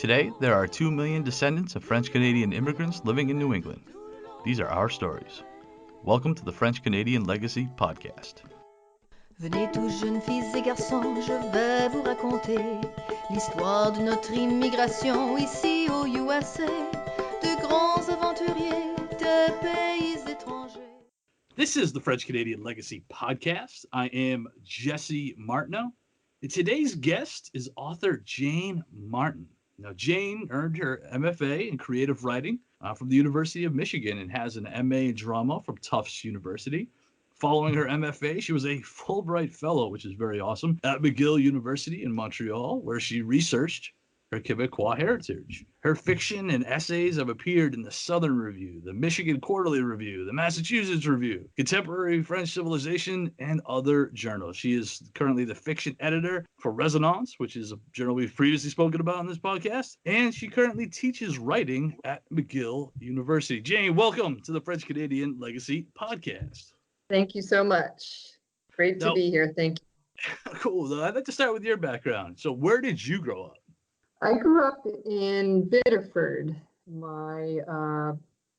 Today, there are 2 million descendants of French-Canadian immigrants living in New England. These are our stories. Welcome to the French-Canadian Legacy Podcast. Venez tous jeunes filles et garçons, je vais vous raconter l'histoire de notre immigration ici au USA, de grands aventuriers, de pays étrangers. This is the French-Canadian Legacy Podcast. I am Jesse Martineau, and today's guest is author Jane Martin. Now, Jane earned her MFA in creative writing from the University of Michigan and has an MA in drama from Tufts University. Following her MFA, she was a Fulbright Fellow, which is very awesome, at McGill University in Montreal, where she researched her Quebecois heritage. Her fiction and essays have appeared in the Southern Review, the Michigan Quarterly Review, the Massachusetts Review, Contemporary French Civilization, and other journals. She is currently the fiction editor for Resonance, which is a journal we've previously spoken about on this podcast, and she currently teaches writing at McGill University. Jane, welcome to the French Canadian Legacy Podcast. Thank you so much. Great to be here. Thank you. Cool. I'd like to start with your background. So where did you grow up? I grew up in Biddeford. My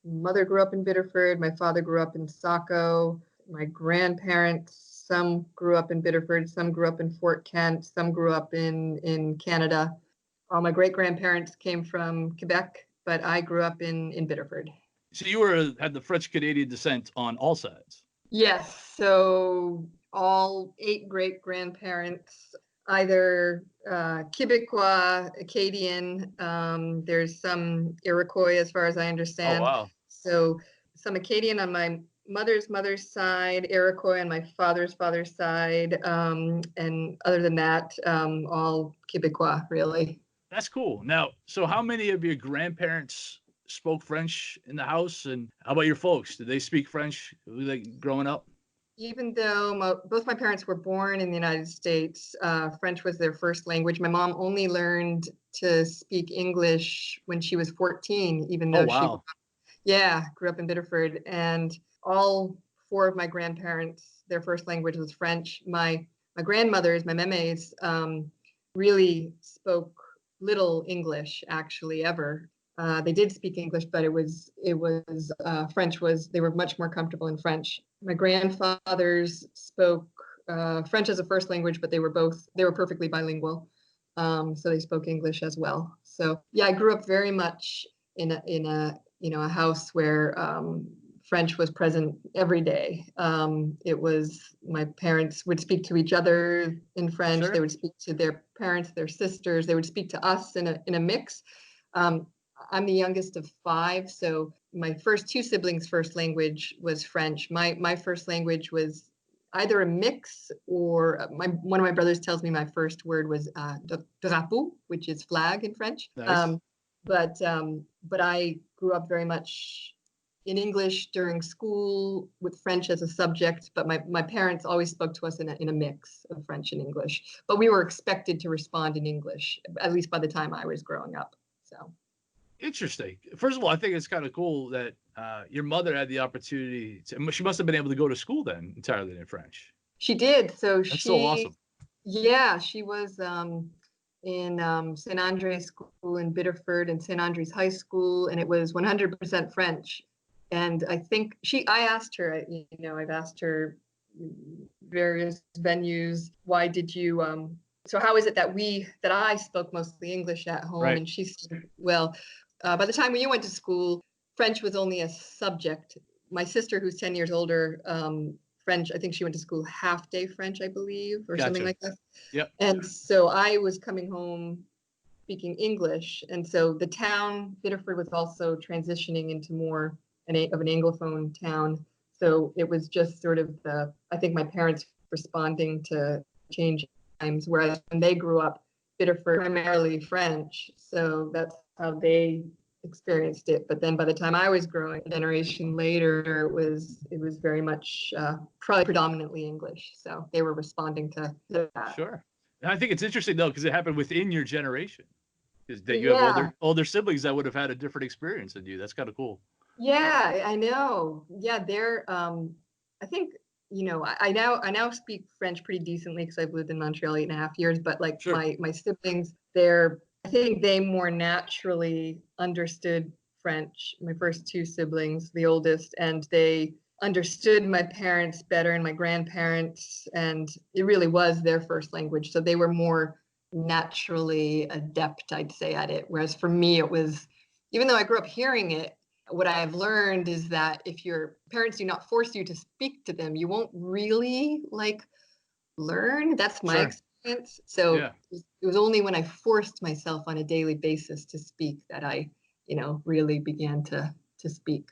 mother grew up in Biddeford. My father grew up in Saco. My grandparents, some grew up in Biddeford, some grew up in Fort Kent, some grew up in Canada. All my great-grandparents came from Quebec, but I grew up in Biddeford. So you had the French-Canadian descent on all sides? Yes. So all 8 great-grandparents, either Quebecois, Acadian, there's some Iroquois as far as I understand. Oh, wow. So some Acadian on my mother's side, Iroquois on my father's side, and other than that, all Quebecois, really. That's cool. Now, so how many of your grandparents spoke French in the house, and how about your folks? Did they speak French like growing up? Even though both my parents were born in the United States, French was their first language. My mom only learned to speak English when she was 14, even though she grew up in Biddeford. And all 4 of my grandparents, their first language was French. My grandmothers, my memes, really spoke little English, actually, ever. They did speak English, but it was French they were much more comfortable in French. My grandfathers spoke French as a first language, but they were perfectly bilingual. So they spoke English as well. So yeah, I grew up very much in a house where French was present every day. It was, my parents would speak to each other in French. Sure. They would speak to their parents, their sisters. They would speak to us in a mix. I'm the youngest of 5, so my first 2 siblings' first language was French. My first language was either a mix, or one of my brothers tells me my first word was drapeau, which is flag in French. Nice. But I grew up very much in English during school with French as a subject, but my parents always spoke to us in a mix of French and English. But we were expected to respond in English, at least by the time I was growing up. So. Interesting. First of all, I think it's kind of cool that your mother had the opportunity she must have been able to go to school then entirely in French. She did. That's so awesome. Yeah, she was in St. Andre's School in Biddeford and St. Andre's High School, and it was 100% French. And I think I asked her, I've asked her various venues, why did you, so how is it that I spoke mostly English at home? Right. And she said, well, by the time when you went to school, French was only a subject. My sister, who's 10 years older, French, I think she went to school half-day French, I believe, or something like that. Yep. And so I was coming home speaking English. And so the town, Biddeford, was also transitioning into more of an Anglophone town. So it was just sort of I think my parents responding to change times, whereas when they grew up, Biddeford primarily French. So that's how they experienced it. But then by the time I was growing, a generation later, it was very much probably predominantly English. So they were responding to that. Sure. And I think it's interesting though, because it happened within your generation. Because you have older siblings that would have had a different experience than you. That's kind of cool. Yeah, I know. Yeah, they're I think, I now speak French pretty decently because I've lived in Montreal 8.5 years, but like sure. my siblings, I think they more naturally understood French, my first two siblings, the oldest, and they understood my parents better and my grandparents, and it really was their first language. So they were more naturally adept, I'd say, at it. Whereas for me, it was, even though I grew up hearing it, what I've learned is that if your parents do not force you to speak to them, you won't really like learn. That's my experience. So yeah. it was only when I forced myself on a daily basis to speak that I, really began to speak.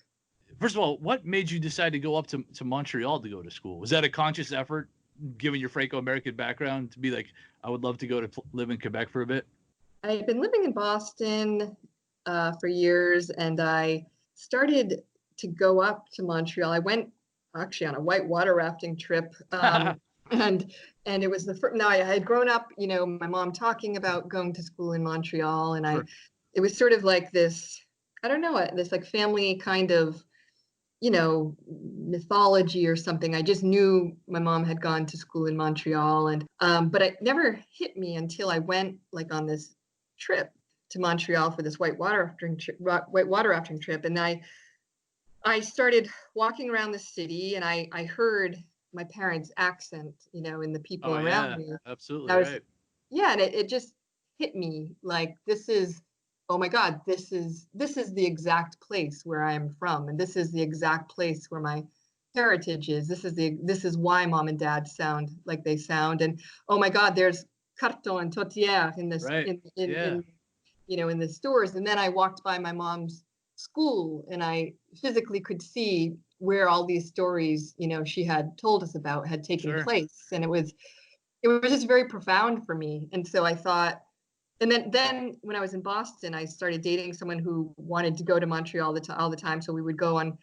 First of all, what made you decide to go up to Montreal to go to school? Was that a conscious effort, given your Franco-American background, to be like, I would love to go to live in Quebec for a bit? I've been living in Boston for years, and I started to go up to Montreal. I went actually on a white water rafting trip. And it was the first. Now I had grown up, my mom talking about going to school in Montreal, and Sure. it was sort of like this, I don't know, this like family kind of, mythology or something. I just knew my mom had gone to school in Montreal, and but it never hit me until I went like on this trip to Montreal for this white water rafting trip, and I started walking around the city, and I heard my parents' accent, in the people around me. Absolutely, right. Yeah, and it just hit me like, this is, oh my God, this is the exact place where I am from, and this is the exact place where my heritage is. This is why mom and dad sound like they sound, and oh my God, there's carton and totière in this in the stores. And then I walked by my mom's school, and I physically could see where all these stories, she had told us about had taken place. And it was just very profound for me. And so I thought, and then when I was in Boston, I started dating someone who wanted to go to Montreal all the time. So we would go on,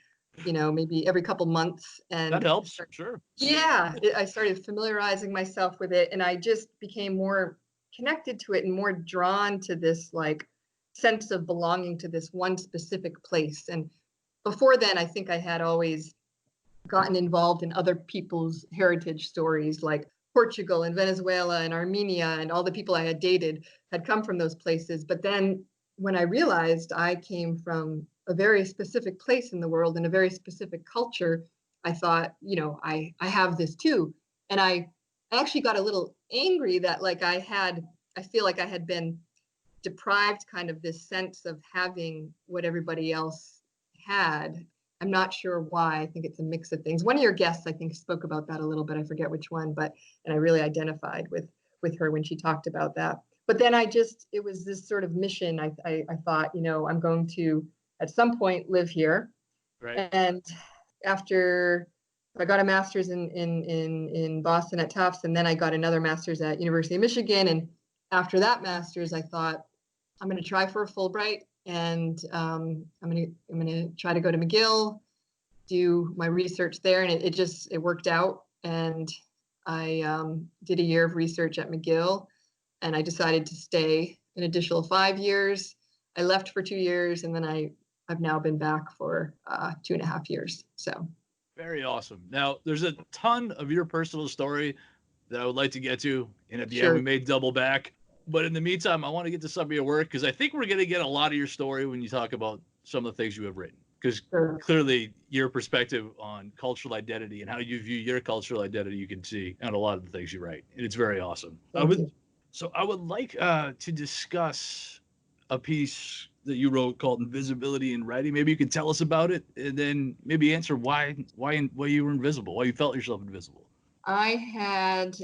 maybe every couple months. And that helps. Sure. Yeah, I started familiarizing myself with it, and I just became more connected to it and more drawn to this like sense of belonging to this one specific place. And before then, I think I had always gotten involved in other people's heritage stories, like Portugal and Venezuela and Armenia, and all the people I had dated had come from those places. But then when I realized I came from a very specific place in the world and a very specific culture, I thought, I have this too. And I actually got a little angry that I feel like I had been deprived kind of this sense of having what everybody else had. I'm not sure why. I think it's a mix of things. One of your guests, I think, spoke about that a little bit. I forget which one, and I really identified with her when she talked about that. But then it was this sort of mission. I thought, I'm going to at some point live here. Right. And after I got a master's in Boston at Tufts, and then I got another master's at University of Michigan. And after that master's, I thought, I'm going to try for a Fulbright, and I'm going to try to go to McGill, do my research there, and it worked out. And I did a year of research at McGill, and I decided to stay an additional 5 years. I left for 2 years, and then I've now been back for 2.5 years. So very awesome. Now, there's a ton of your personal story that I would like to get to, and at the end we may double back. But in the meantime, I want to get to some of your work, because I think we're going to get a lot of your story when you talk about some of the things you have written, because clearly your perspective on cultural identity and how you view your cultural identity, you can see on a lot of the things you write, and it's very awesome. I would like to discuss a piece that you wrote called Invisibility in Writing. Maybe you could tell us about it, and then maybe answer why you were invisible, why you felt yourself invisible. I had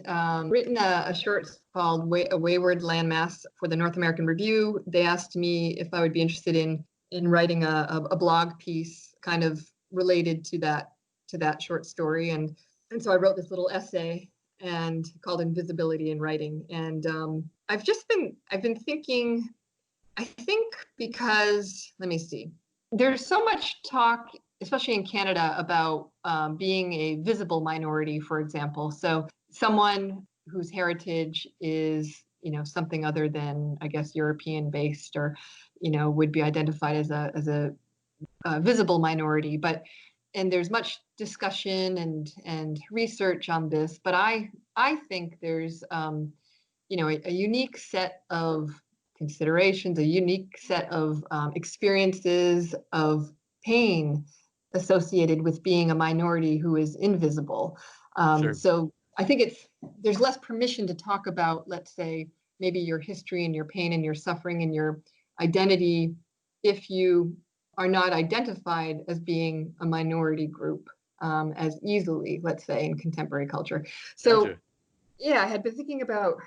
written a short called Wayward, Landmass for the North American Review. They asked me if I would be interested in writing a blog piece kind of related to that short story. And so I wrote this little essay and called Invisibility in Writing. And I've been thinking, I think because, let me see, there's so much talk, especially in Canada, about being a visible minority, for example. So someone whose heritage is, something other than, I guess, European based, or, would be identified as a visible minority. And there's much discussion and research on this, but I think there's, a unique set of considerations, a unique set of experiences of pain associated with being a minority who is invisible. Sure. So I think there's less permission to talk about, let's say, maybe your history and your pain and your suffering and your identity if you are not identified as being a minority group as easily, let's say, in contemporary culture. So Gotcha. yeah, I had been thinking about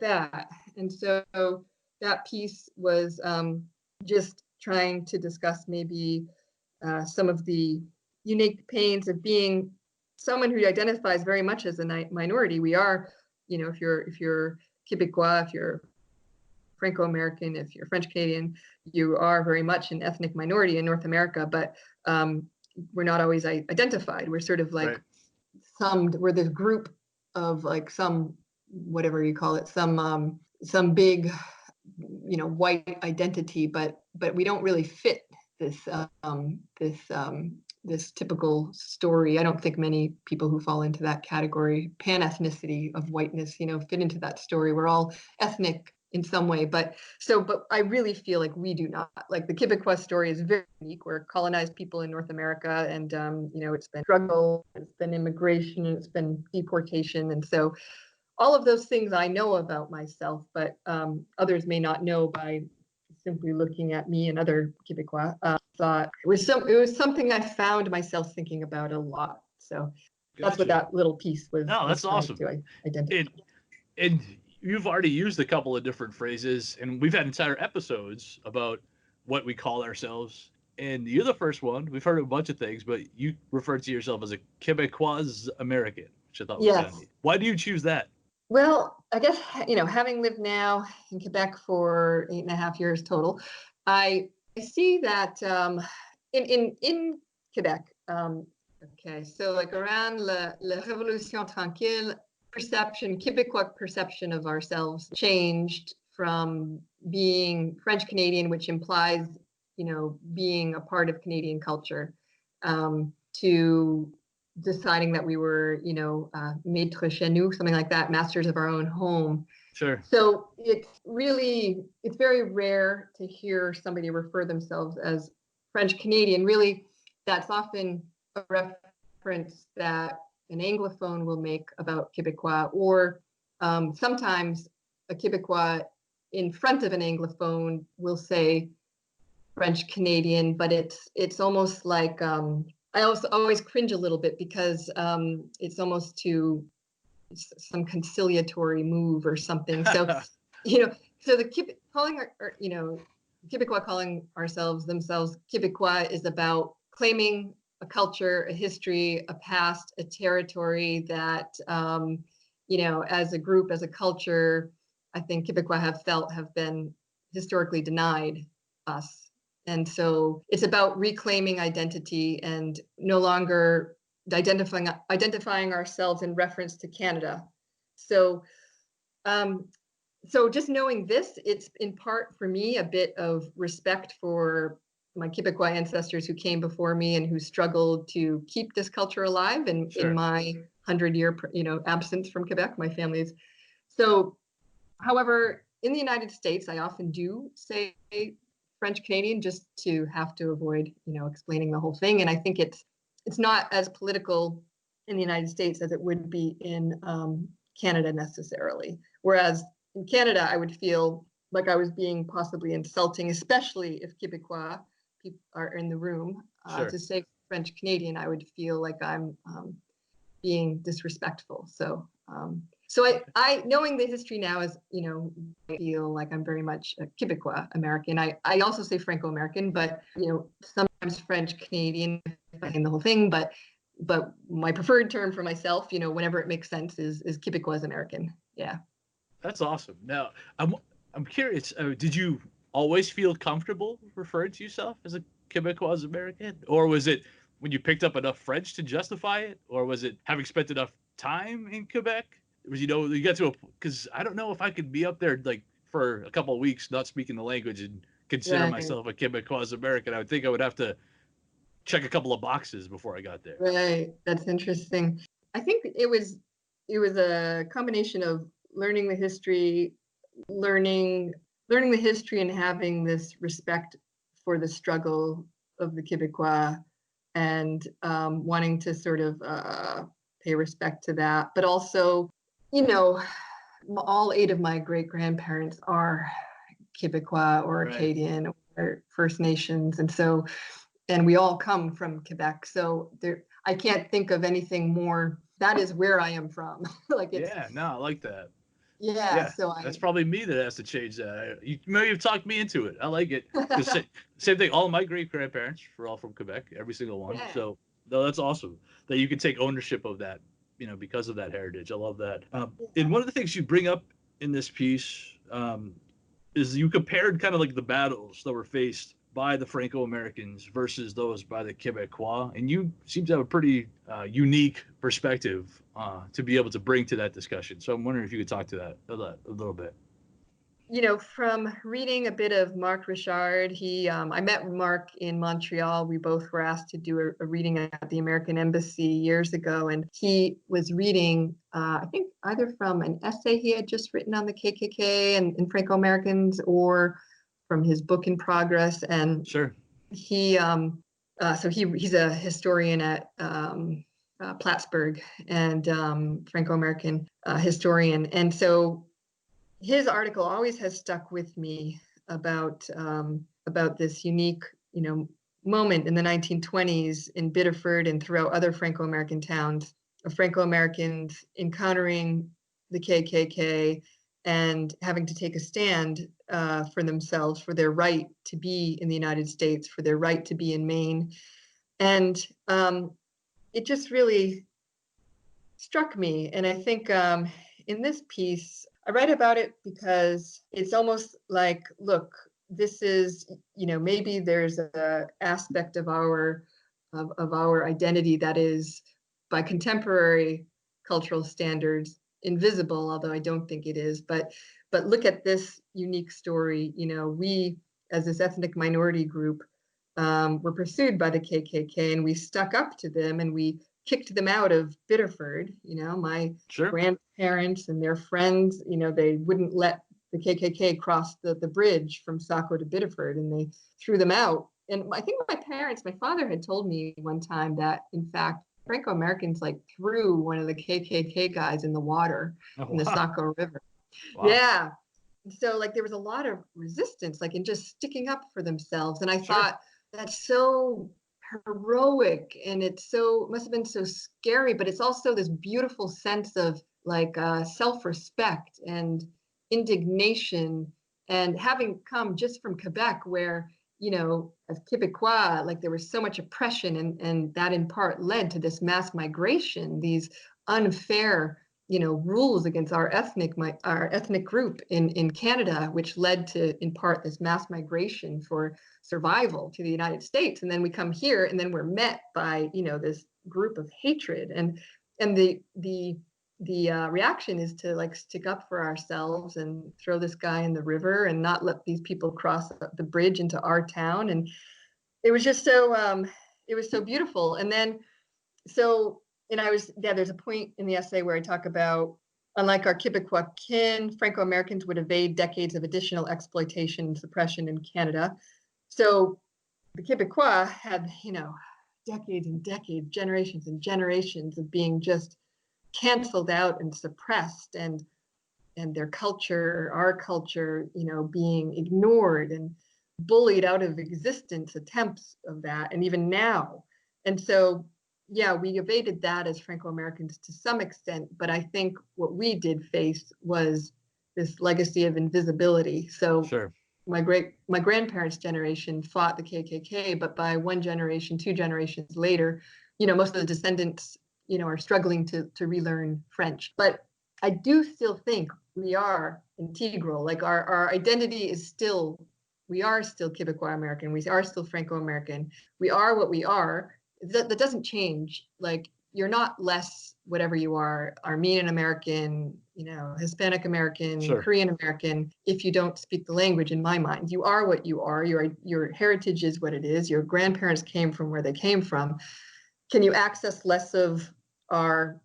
that. And so that piece was just trying to discuss maybe some of the unique pains of being someone who identifies very much as a minority. We are, if you're Quebecois, if you're Franco-American, if you're French Canadian, you are very much an ethnic minority in North America, but we're not always identified. We're sort of like we're this group of like some, whatever you call it, some big, white identity, but we don't really fit this typical story. I don't think many people who fall into that category, pan-ethnicity of whiteness, fit into that story. We're all ethnic in some way, but I really feel like we do not. Like the Quebecois story is very unique. We're colonized people in North America, and it's been struggle, it's been immigration, it's been deportation, and so all of those things I know about myself, but others may not know by simply looking at me and other Quebecois. Thought it was something I found myself thinking about a lot. So that's what that little piece was. No, that's awesome. To identify. And you've already used a couple of different phrases, and we've had entire episodes about what we call ourselves. And you're the first one. We've heard a bunch of things, but you referred to yourself as a Quebecois American, which I thought was kind of neat. Why do you choose that? Well, I guess, having lived now in Quebec for 8.5 years total, I see that in Quebec, okay, so like around la Révolution tranquille, Quebecois perception of ourselves changed from being French Canadian, which implies, being a part of Canadian culture, to deciding that we were, maître chez nous, something like that, masters of our own home. Sure. So it's very rare to hear somebody refer themselves as French Canadian. Really, that's often a reference that an Anglophone will make about Quebecois, or sometimes a Quebecois in front of an Anglophone will say French Canadian, but it's almost like I also always cringe a little bit because it's almost to some conciliatory move or something. So, so the Quebecois calling themselves Quebecois is about claiming a culture, a history, a past, a territory that, as a group, as a culture, I think Quebecois have been historically denied us. And so it's about reclaiming identity and no longer identifying ourselves in reference to Canada. So, so just knowing this, it's in part for me a bit of respect for my Quebecois ancestors who came before me and who struggled to keep this culture alive. And in my 100-year, absence from Quebec, my family's. So, however, in the United States, I often do say French Canadian just to have to avoid, explaining the whole thing. And I think it's not as political in the United States as it would be in Canada necessarily. Whereas in Canada, I would feel like I was being possibly insulting, especially if Quebecois people are in the room. To say French Canadian, I would feel like I'm being disrespectful. So I knowing the history now is, I feel like I'm very much a Quebecois American. I also say Franco-American, but, sometimes French Canadian in the whole thing. But my preferred term for myself, whenever it makes sense, is Quebecois American. Yeah. That's awesome. Now, I'm curious. Did you always feel comfortable referring to yourself as a Quebecois American, or was it when you picked up enough French to justify it, or was it having spent enough time in Quebec? Was you got to because I don't know if I could be up there like for a couple of weeks not speaking the language and consider myself a Quebecois American. I would think I would have to check a couple of boxes before I got there. Right. That's interesting. I think it was a combination of learning the history, learning learning the history and having this respect for the struggle of the Quebecois, and wanting to sort of pay respect to that. But also, all 8 of my great-grandparents are Quebecois or Acadian or First Nations. And we all come from Quebec. So I can't think of anything more. That is where I am from. I like that. Yeah, so that's probably me that has to change that. Maybe you've talked me into it. I like it. Same thing. All of my great grandparents were all from Quebec, every single one. Yeah. So no, that's awesome that you can take ownership of that, because of that heritage. I love that. And one of the things you bring up in this piece is you compared kind of like the battles that were faced by the Franco-Americans versus those by the Quebecois, and you seem to have a pretty unique perspective to be able to bring to that discussion. So I'm wondering if you could talk to that a little bit. From reading a bit of Marc Richard, I met Marc in Montreal. We both were asked to do a reading at the American Embassy years ago, and he was reading, I think, either from an essay he had just written on the KKK and Franco-Americans, or from his book in progress. And sure, he's a historian at Plattsburgh, and Franco-American historian, and so his article always has stuck with me about this unique, moment in the 1920s in Biddeford and throughout other Franco-American towns, of Franco-Americans encountering the KKK and having to take a stand for themselves, for their right to be in the United States, for their right to be in Maine. And it just really struck me. And I think in this piece, I write about it because it's almost like, look, this is, maybe there's an aspect of our identity that is, by contemporary cultural standards, invisible, although I don't think it is. But look at this unique story. We, as this ethnic minority group, were pursued by the KKK, and we stuck up to them, and we kicked them out of Biddeford. My grandparents and their friends, they wouldn't let the KKK cross the bridge from Saco to Biddeford, and they threw them out. And I think my father had told me one time that, in fact, Franco-Americans threw one of the KKK guys in the water in the Saco River. Wow. Yeah. So there was a lot of resistance, in just sticking up for themselves. And I thought, that's so heroic, and it must have been so scary, but it's also this beautiful sense of self-respect and indignation, and having come just from Quebec, where as Quebecois, there was so much oppression, and that in part led to this mass migration, these unfair rules against our ethnic group in Canada, which led to, in part, this mass migration for survival to the United States. And then we come here, and then we're met by this group of hatred, and the reaction is to stick up for ourselves and throw this guy in the river and not let these people cross the bridge into our town. And it was just it was so beautiful. And then there's a point in the essay where I talk about, unlike our Quebecois kin, Franco-Americans would evade decades of additional exploitation and suppression in Canada. So the Quebecois had, decades and decades, generations and generations of being just canceled out and suppressed, and their culture, our culture, being ignored and bullied out of existence, attempts of that, and even now. And so, we evaded that as Franco-Americans to some extent, but I think what we did face was this legacy of invisibility. So my grandparents' generation fought the KKK, but by one generation, 2 generations later, most of the descendants, are struggling to relearn French. But I do still think we are integral. Our identity is still, we are still Quebecois American. We are still Franco-American. We are what we are. That doesn't change. You're not less whatever you are, Armenian American, Hispanic American, Korean American, if you don't speak the language. In my mind, you are what you are. Your heritage is what it is. Your grandparents came from where they came from. Can you access less of our,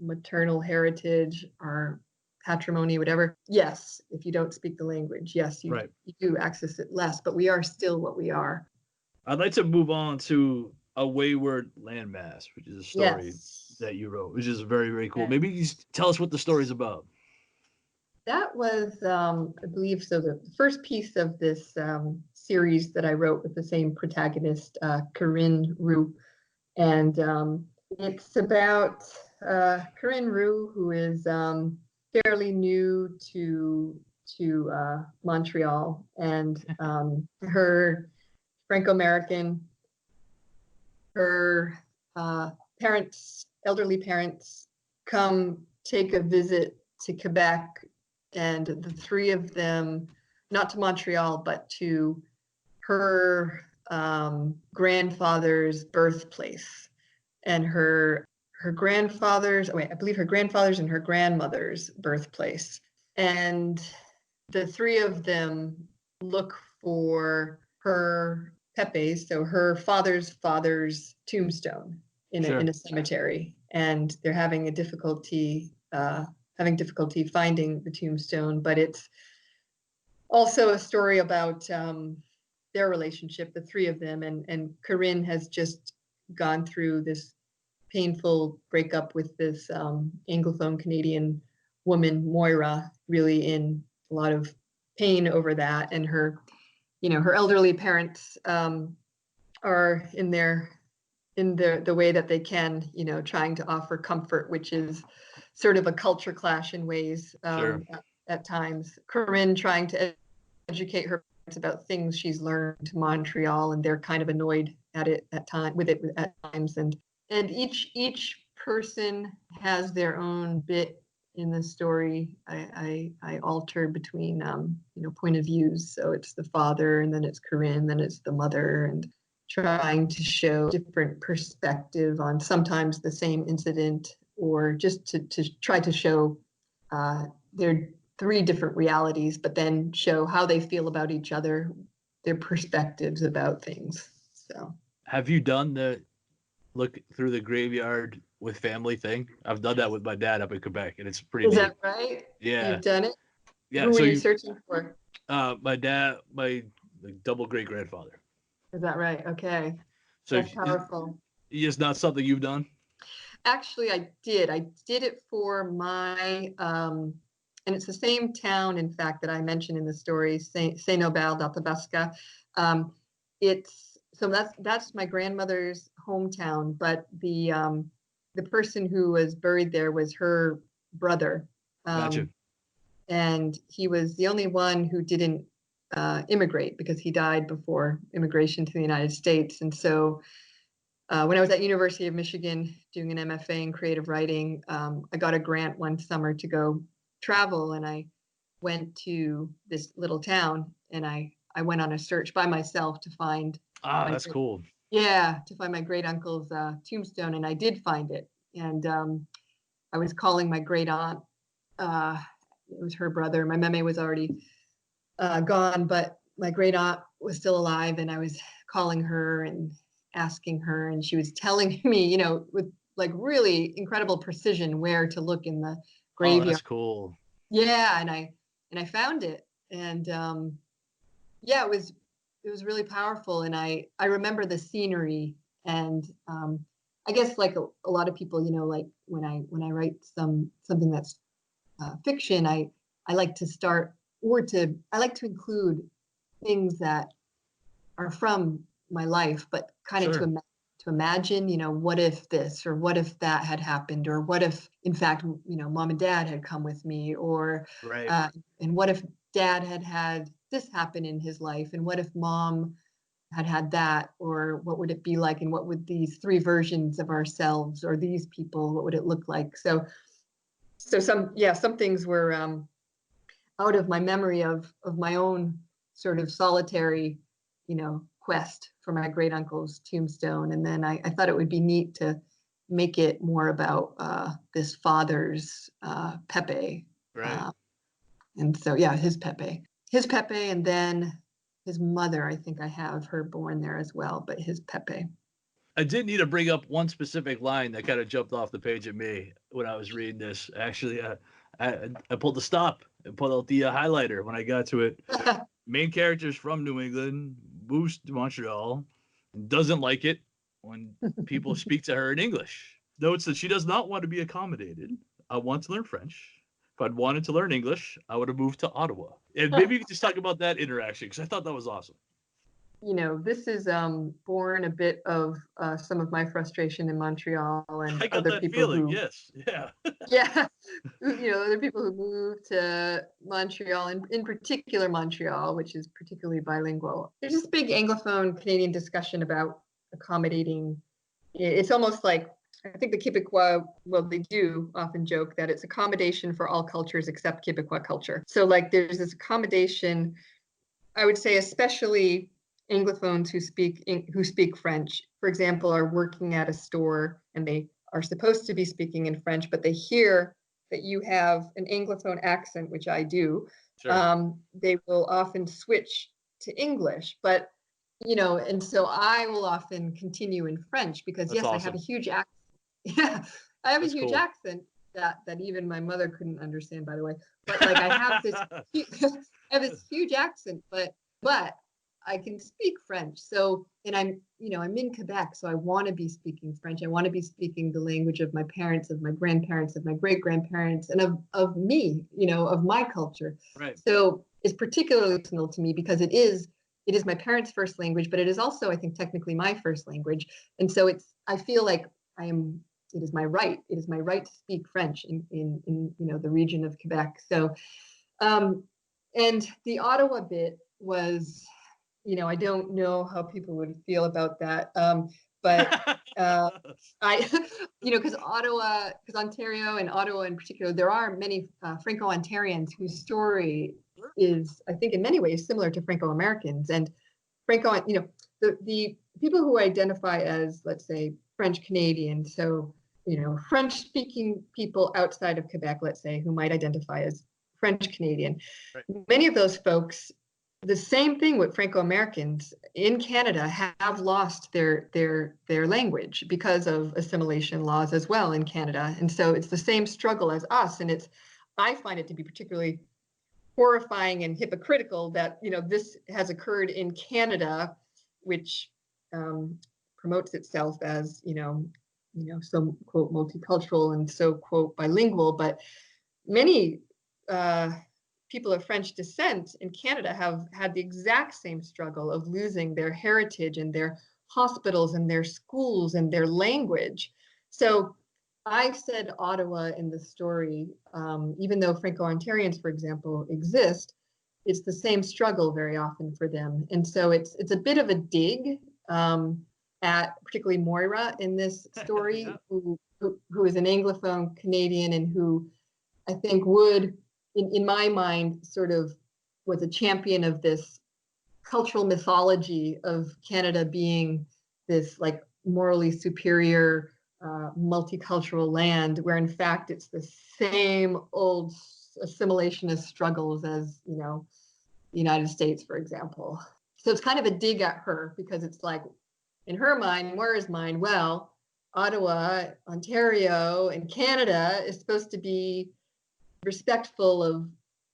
maternal heritage, our patrimony, whatever. Yes, if you don't speak the language, yes, you do access it less, but we are still what we are. I'd like to move on to A Wayward Landmass, which is a story that you wrote, which is very, very cool. Maybe you just tell us what the story's about. That was, I believe, so the first piece of this series that I wrote with the same protagonist, Corinne Roux. And it's about Corinne Roux, who is fairly new to Montreal, and her Franco-American, her elderly parents, come take a visit to Quebec, and the three of them, not to Montreal, but to her grandfather's birthplace, and her grandfather's, I believe her grandfather's and her grandmother's birthplace. And the three of them look for her Pepe, so her father's tombstone in a cemetery, and they're having difficulty finding the tombstone. But it's also a story about their relationship, the three of them, and Corinne has just gone through this painful breakup with this Anglophone Canadian woman, Moira, really in a lot of pain over that. And her elderly parents are in the way that they can, trying to offer comfort, which is sort of a culture clash in ways at times. Corinne trying to educate her parents about things she's learned in Montreal, and they're kind of annoyed at it at times. And each person has their own bit in the story. I alter between point of views. So it's the father, and then it's Corinne, then it's the mother, and trying to show different perspective on sometimes the same incident, or just to try to show their three different realities, but then show how they feel about each other, their perspectives about things. So, have you done the look through the graveyard with family thing? I've done that with my dad up in Quebec, and it's pretty neat. Is that right? Yeah. You've done it? Yeah. Who were you searching for? My dad, my double great grandfather. Is that right? Okay. So that's powerful. Is not something you've done? Actually, I did. I did it for my and it's the same town, in fact, that I mentioned in the story, Saint-Norbert d'Athabasca. That's my grandmother's hometown, but the person who was buried there was her brother. Gotcha. And he was the only one who didn't immigrate, because he died before immigration to the United States. And so when I was at University of Michigan doing an MFA in creative writing, I got a grant one summer to go travel, and I went to this little town, and I went on a search by myself to find that's cool. Yeah, to find my great uncle's tombstone, and I did find it. And I was calling my great aunt. It was her brother. My meme was already gone, but my great aunt was still alive, and I was calling her and asking her, and she was telling me, with like really incredible precision, where to look in the graveyard. Oh, that's cool. Yeah, and I found it, and yeah, it was really powerful, and I remember the scenery, and I guess like a lot of people, like when I write something that's fiction, I like to start, I like to include things that are from my life, but kind of to imagine, what if this or what if that had happened, or what if, in fact, mom and dad had come with me, or and what if dad had this happen in his life, and what if mom had that, or what would it be like, and what would these three versions of ourselves, or these people, what would it look like? So some things were out of my memory of my own sort of solitary, quest for my great uncle's tombstone. And then I thought it would be neat to make it more about this father's Pepe. Right. And so, yeah, his Pepe, and then his mother, I think I have her born there as well, but his Pepe. I did need to bring up one specific line that kind of jumped off the page at me when I was reading this. Actually, I pulled the stop and pulled out the highlighter when I got to it. Main character's from New England, moves to Montreal, and doesn't like it when people speak to her in English. Notes that she does not want to be accommodated. I want to learn French. If I'd wanted to learn English, I would have moved to Ottawa. And maybe you could just talk about that interaction, because I thought that was awesome. You know, this is born a bit of some of my frustration in Montreal and I got other that people feeling, who, yes. Yeah. yeah, you know, other people who moved to Montreal, and in particular Montreal, which is particularly bilingual. There's this big Anglophone Canadian discussion about accommodating. It's almost like, I think the Quebecois, well, they do often joke that it's accommodation for all cultures except Quebecois culture. So like there's this accommodation, I would say, especially Anglophones who speak French, for example, are working at a store and they are supposed to be speaking in French, but they hear that you have an Anglophone accent, which I do. Sure. They will often switch to English, but you know, and so I will often continue in French because That's awesome. I have a huge accent. Yeah, I have That's a huge cool. accent that even my mother couldn't understand, by the way. But like I have this I have this huge accent, but I can speak French. So, and I'm in Quebec, so I want to be speaking French. I want to be speaking the language of my parents, of my grandparents, of my great grandparents, and of me, you know, of my culture. Right. So it's particularly personal to me because it is my parents' first language, but it is also, I think, technically my first language. And so I feel like it is my right. It is my right to speak French in you know, the region of Quebec. So, and the Ottawa bit was, you know, I don't know how people would feel about that. But I, you know, because Ontario and Ottawa in particular, there are many Franco-Ontarians whose story is, I think, in many ways similar to Franco-Americans. And you know, the people who identify as, let's say, French Canadian, so, you know, French-speaking people outside of Quebec, let's say, who might identify as French Canadian, right. Many of those folks, the same thing with Franco-Americans in Canada, have lost their language because of assimilation laws as well in Canada. And so it's the same struggle as us. And I find it to be particularly horrifying and hypocritical that, you know, this has occurred in Canada, which promotes itself as, you know, so quote multicultural and so quote bilingual, but many people of French descent in Canada have had the exact same struggle of losing their heritage and their hospitals and their schools and their language. So I said Ottawa in the story, even though Franco-Ontarians, for example, exist, it's the same struggle very often for them. And so it's a bit of a dig at particularly Moira in this story, yeah. who is an Anglophone Canadian and who I think would, in my mind, sort of was a champion of this cultural mythology of Canada being this like morally superior multicultural land, where in fact it's the same old assimilationist struggles as, you know, the United States, for example. So it's kind of a dig at her because it's like, in her mind, Moira's mind, well, Ottawa, Ontario, and Canada is supposed to be respectful of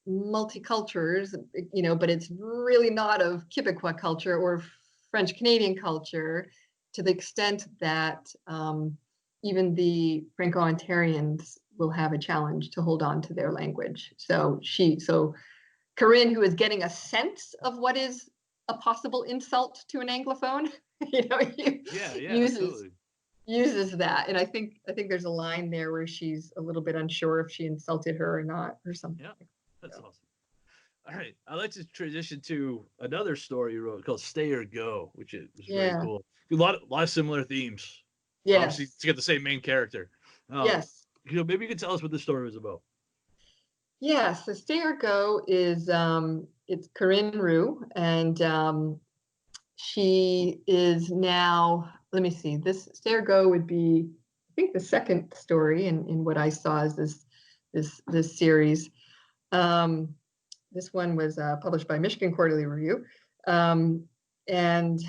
multicultures, you know, but it's really not of Quebecois culture or French Canadian culture, to the extent that even the Franco-Ontarians will have a challenge to hold on to their language. So Corinne, who is getting a sense of what is a possible insult to an Anglophone, you know, uses that. And I think there's a line there where she's a little bit unsure if she insulted her or not, or something. Yeah, that's awesome. All right, I'd like to transition to another story you wrote called "Stay or Go," which is very cool. A lot of similar themes. Yes. Obviously, to get the same main character. Yes. You know, maybe you could tell us what this story was about. Yeah, so Stay or Go is it's Corinne Roux, and she is now, let me see, this Stay or Go would be, I think, the second story in what I saw as this series. This one was published by Michigan Quarterly Review, and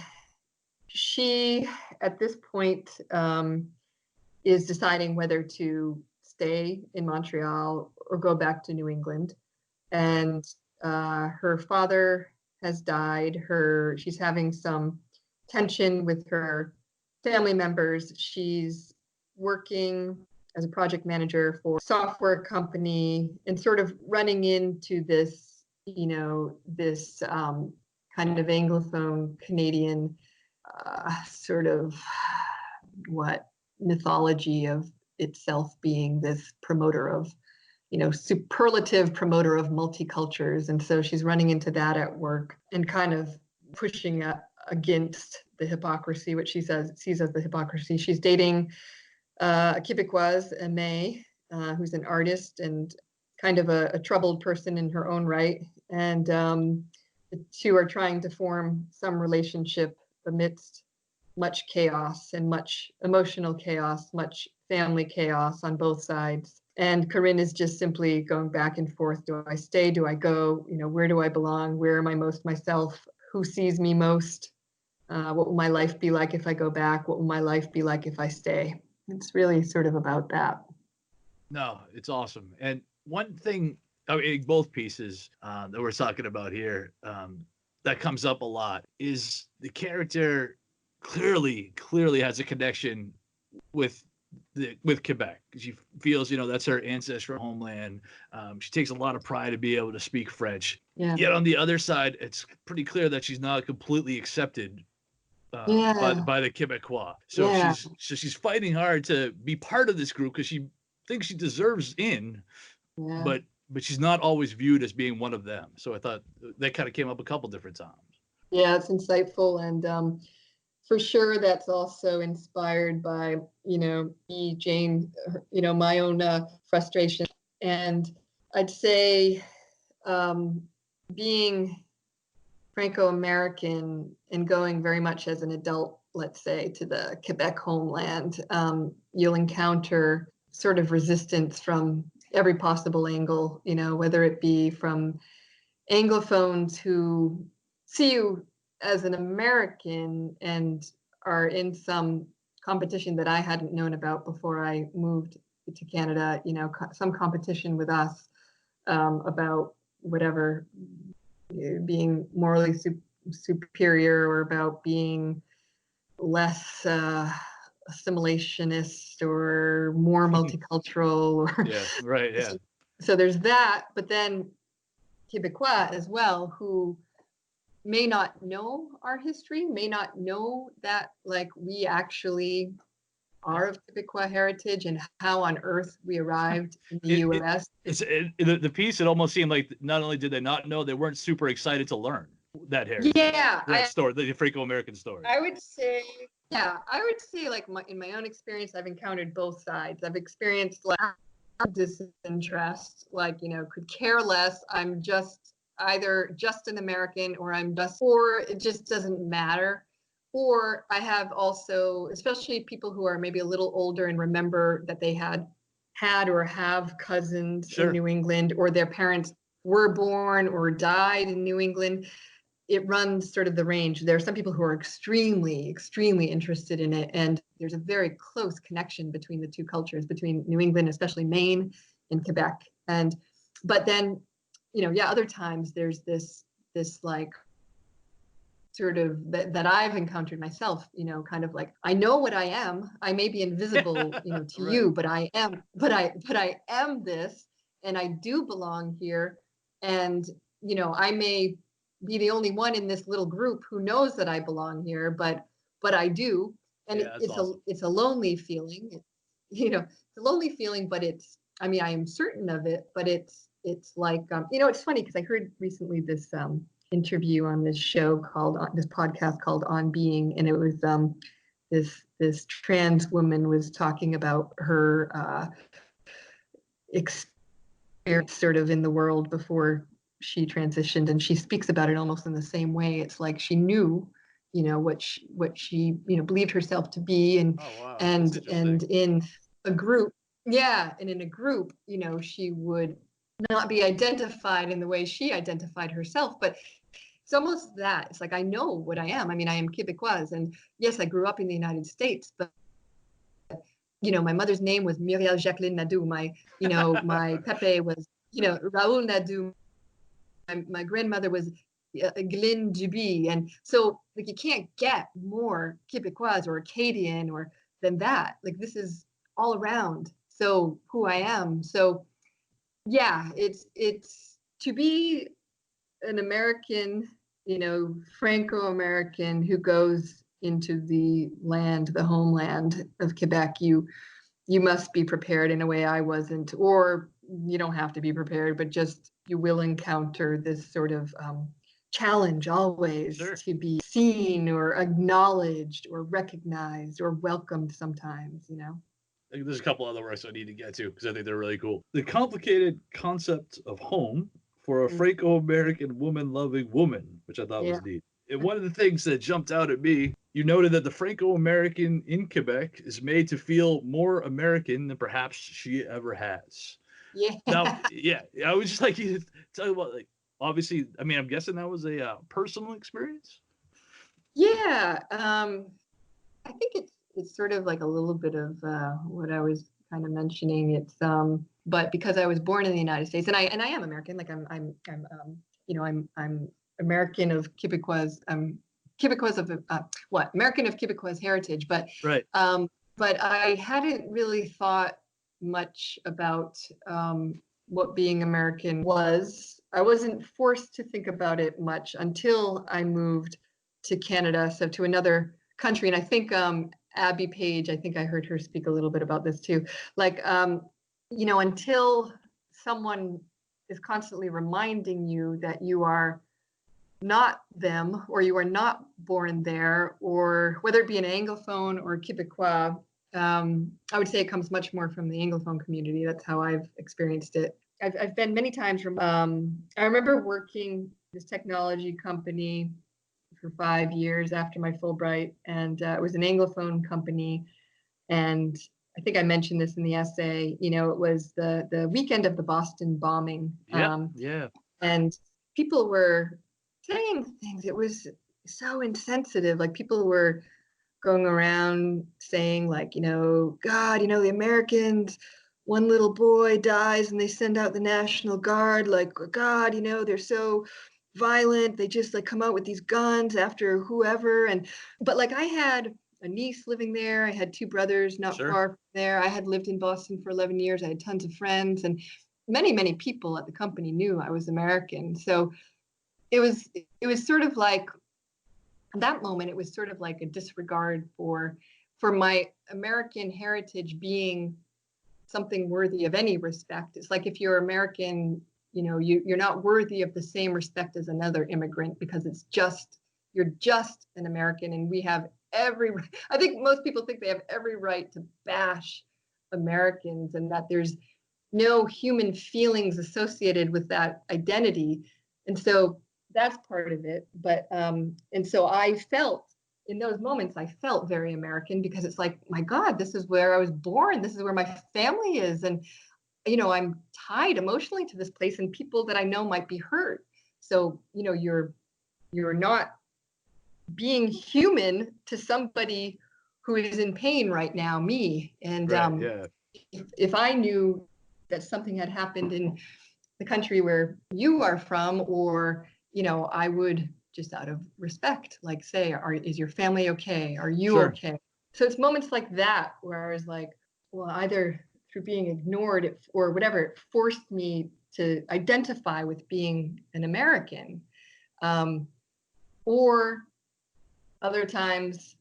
she at this point is deciding whether to stay in Montreal or go back to New England. And her father has died. She's having some tension with her family members. She's working as a project manager for a software company and sort of running into this, this kind of Anglophone Canadian sort of mythology of itself being this promoter of, superlative promoter of multicultures. And so she's running into that at work and kind of pushing against the hypocrisy, which she sees as the hypocrisy. She's dating a Quebecois American, who's an artist and kind of a troubled person in her own right. And the two are trying to form some relationship amidst much chaos and much emotional chaos, much family chaos on both sides. And Corinne is just simply going back and forth. Do I stay? Do I go? Where do I belong? Where am I most myself? Who sees me most? What will my life be like if I go back? What will my life be like if I stay? It's really sort of about that. No, it's awesome. And one thing, both pieces that we're talking about here, that comes up a lot is the character clearly has a connection with Quebec. She feels, that's her ancestral homeland. She takes a lot of pride to be able to speak French. Yeah. Yet on the other side, it's pretty clear that she's not completely accepted by the Quebecois. So she's fighting hard to be part of this group because she thinks she deserves in, but she's not always viewed as being one of them. So I thought that kind of came up a couple different times. Yeah, it's insightful. And for sure, that's also inspired by, Jane, my own frustration. And I'd say being Franco-American and going very much as an adult, let's say, to the Quebec homeland, you'll encounter sort of resistance from every possible angle, whether it be from Anglophones who see you as an American and are in some competition that I hadn't known about before I moved to Canada, some competition with us about whatever, being morally superior or about being less assimilationist or more multicultural. Or yeah, right, yeah. So there's that, but then Quebecois as well, who may not know our history, may not know that we actually are of Quebecois heritage and how on earth we arrived in the U.S. The piece, it almost seemed like not only did they not know, they weren't super excited to learn that heritage. Yeah, that story, the Franco-American story. I would say, in my own experience, I've encountered both sides. I've experienced disinterest, could care less. I'm just either just an American or it just doesn't matter. Or I have also, especially people who are maybe a little older and remember that they had or have cousins in New England, or their parents were born or died in New England. It runs sort of the range. There are some people who are extremely, extremely interested in it. And there's a very close connection between the two cultures, between New England, especially Maine, and Quebec. But then, other times there's this sort of that I've encountered myself, kind of like, I know what I am. I may be invisible, to right. you, but I am this, and I do belong here. And, I may be the only one in this little group who knows that I belong here, but I do. And it's a lonely feeling. It's a lonely feeling, but I am certain of it, but it's like, it's funny because I heard recently this interview on this podcast called On Being, and it was this trans woman was talking about her experience sort of in the world before she transitioned, and she speaks about it almost in the same way. It's like she knew, what she believed herself to be, and in a group, and in a group, she would not be identified in the way she identified herself, but it's almost that. It's like, I know what I am. I am Quebecois, and yes, I grew up in the United States, but my mother's name was Muriel Jacqueline Nadeau. My Pepe was, Raoul Nadeau. My grandmother was Glyn Duby. And so like you can't get more Quebecois or Acadian or than that. Like this is all around. So who I am. So yeah, it's to be an American, Franco-American who goes into the homeland of Quebec, you must be prepared in a way I wasn't, or you don't have to be prepared, but just you will encounter this sort of challenge always to be seen or acknowledged or recognized or welcomed sometimes, There's a couple other words I need to get to because I think they're really cool. The complicated concept of home for a Franco-American woman-loving woman, which I thought was neat. And one of the things that jumped out at me, you noted that the Franco-American in Quebec is made to feel more American than perhaps she ever has. Yeah. Now, I was just like, you talk about like, obviously, I mean, I'm guessing that was a personal experience. Yeah, I think it's sort of like a little bit of what I was kind of mentioning. It's but because I was born in the United States, and I am American, like I'm American of Quebecois. Quebecois of American of Quebecois heritage, but right. But I hadn't really thought much about what being American was. I wasn't forced to think about it much until I moved to Canada, so to another country. And I think Abby Page, I think I heard her speak a little bit about this too. Like, until someone is constantly reminding you that you are not them, or you are not born there, or whether it be an Anglophone or Quebecois, I would say it comes much more from the Anglophone community. That's how I've experienced it. I've been many times from, I remember working this technology company for 5 years after my Fulbright, and it was an Anglophone company. And I think I mentioned this in the essay, it was the weekend of the Boston bombing. Yeah. And people were saying things. It was so insensitive. Like people were going around saying like, God, the Americans, one little boy dies and they send out the National Guard. Like, God, they're so violent. They just like come out with these guns after whoever. But like I had a niece living there. I had 2 brothers not far from there. I had lived in Boston for 11 years. I had tons of friends, and many, many people at the company knew I was American. So it was sort of like, at that moment, it was sort of like a disregard for my American heritage being something worthy of any respect. It's like if you're American, you're not worthy of the same respect as another immigrant, because you're just an American, and we have I think most people think they have every right to bash Americans, and that there's no human feelings associated with that identity. And so that's part of it. But and so I felt in those moments, I felt very American, because it's like, my God, this is where I was born. This is where my family is. And, I'm tied emotionally to this place, and people that I know might be hurt. So, you're not being human to somebody who is in pain right now, me. And if I knew that something had happened in the country where you are from, or, I would, just out of respect, like say, is your family okay? Are you okay? So it's moments like that where I was like, well, either through being ignored or whatever, it forced me to identify with being an American. Or other times,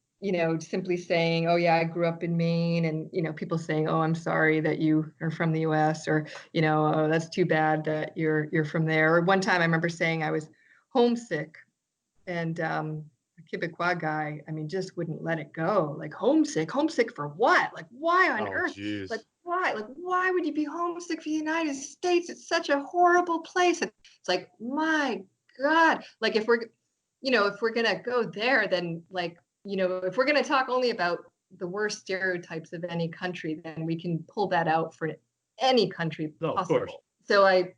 simply saying, oh yeah, I grew up in Maine, and, people saying, oh, I'm sorry that you are from the US, or, oh, that's too bad that you're from there. Or one time I remember saying I was homesick, and a Quebecois guy, just wouldn't let it go. Like, homesick for what? Like, why on earth? Geez. Like, why? Like, why would you be homesick for the United States? It's such a horrible place. It's like, my God, like if we're going to go there, then like, if we're going to talk only about the worst stereotypes of any country, then we can pull that out for any country possible. Of course. So it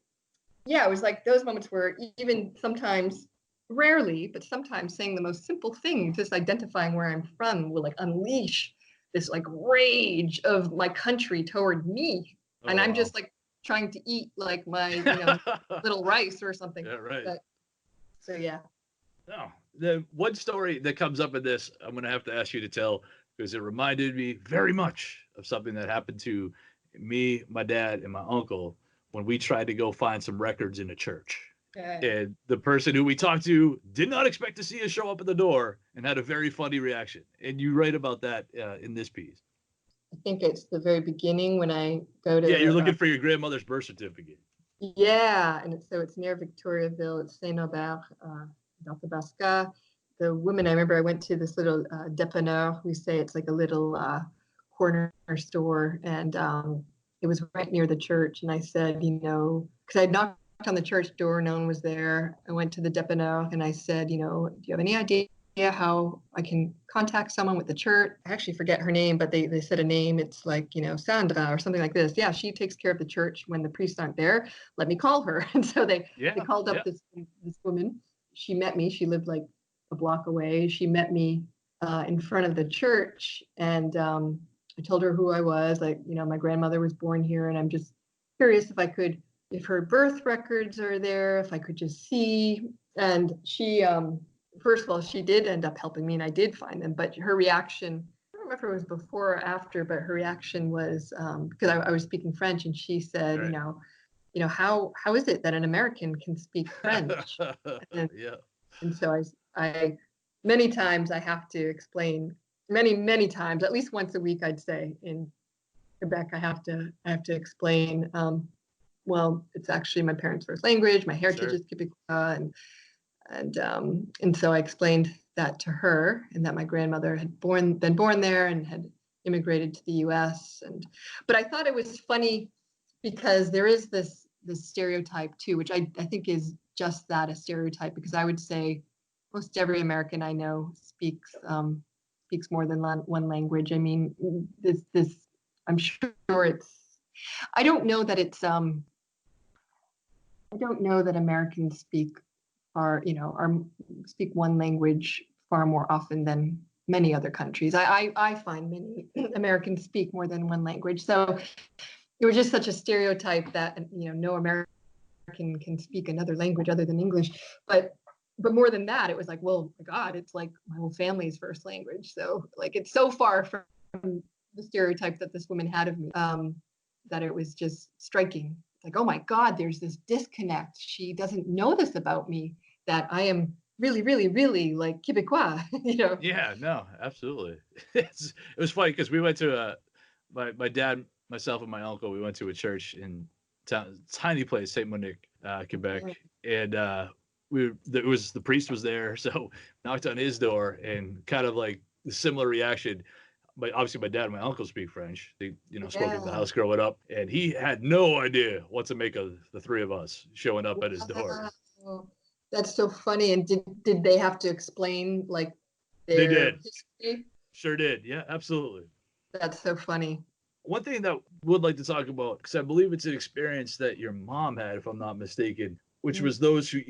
was like those moments where even sometimes, rarely, but sometimes saying the most simple thing, just identifying where I'm from, will like unleash this like rage of my country toward me. Oh, and I'm wow. just like trying to eat like my, little rice or something. Yeah, right. So yeah. No, the one story that comes up in this, I'm going to have to ask you to tell because it reminded me very much of something that happened to me, my dad, and my uncle when we tried to go find some records in a church. Okay. And the person who we talked to did not expect to see us show up at the door and had a very funny reaction. And you write about that in this piece. I think it's the very beginning when I go to. Yeah, you're looking for your grandmother's birth certificate. Yeah, and it's near Victoriaville. It's Saint-Aubert, d'Arthabasca. The woman, I remember I went to this little dépanneur. We say it's like a little corner store, and it was right near the church. And I said, because I had knocked on the church door, no one was there. I went to the dépanneur and I said, do you have any idea how I can contact someone with the church? I actually forget her name, but they said a name. It's like, Sandra or something like this. Yeah, she takes care of the church when the priests aren't there. Let me call her. And so they called up this woman. She met me. She lived like a block away. She met me in front of the church, and I told her who I was. Like, my grandmother was born here, and I'm just curious if her birth records are there, if I could just see. And she, first of all, she did end up helping me, and I did find them. But her reaction, I don't remember if it was before or after, but her reaction was because I was speaking French, and she said, right. How is it that an American can speak French? And so I many times I have to explain, many times, at least once a week, I'd say in Quebec, I have to explain. Well, it's actually my parents' first language. My heritage is Quebecois, and so I explained that to her, and that my grandmother had been born there and had immigrated to the U.S. But I thought it was funny because there is this stereotype too, which I think is just that, a stereotype, because I would say most every American I know speaks more than one language. I mean, this I'm sure it's. I don't know that Americans speak speak one language far more often than many other countries. I find many Americans speak more than one language. So it was just such a stereotype that no American can speak another language other than English. But more than that, it was like, well, my God, it's like my whole family's first language. So like it's so far from the stereotype that this woman had of me that it was just striking. Like, oh my God, there's this disconnect. She doesn't know this about me, that I am really, really, really like Quebecois, Yeah, no, absolutely. It was funny because we went to my dad, myself, and my uncle. We went to a church in tiny place, Saint Monique, Quebec, and the priest was there, so knocked on his door, and kind of like the similar reaction. But obviously, my dad and my uncle speak French. They, spoke at the house growing up, and he had no idea what to make of the three of us showing up at his door. That's so funny. And did they have to explain like their history? Sure did. Yeah, absolutely. That's so funny. One thing that I would like to talk about, because I believe it's an experience that your mom had, if I'm not mistaken, which was those who,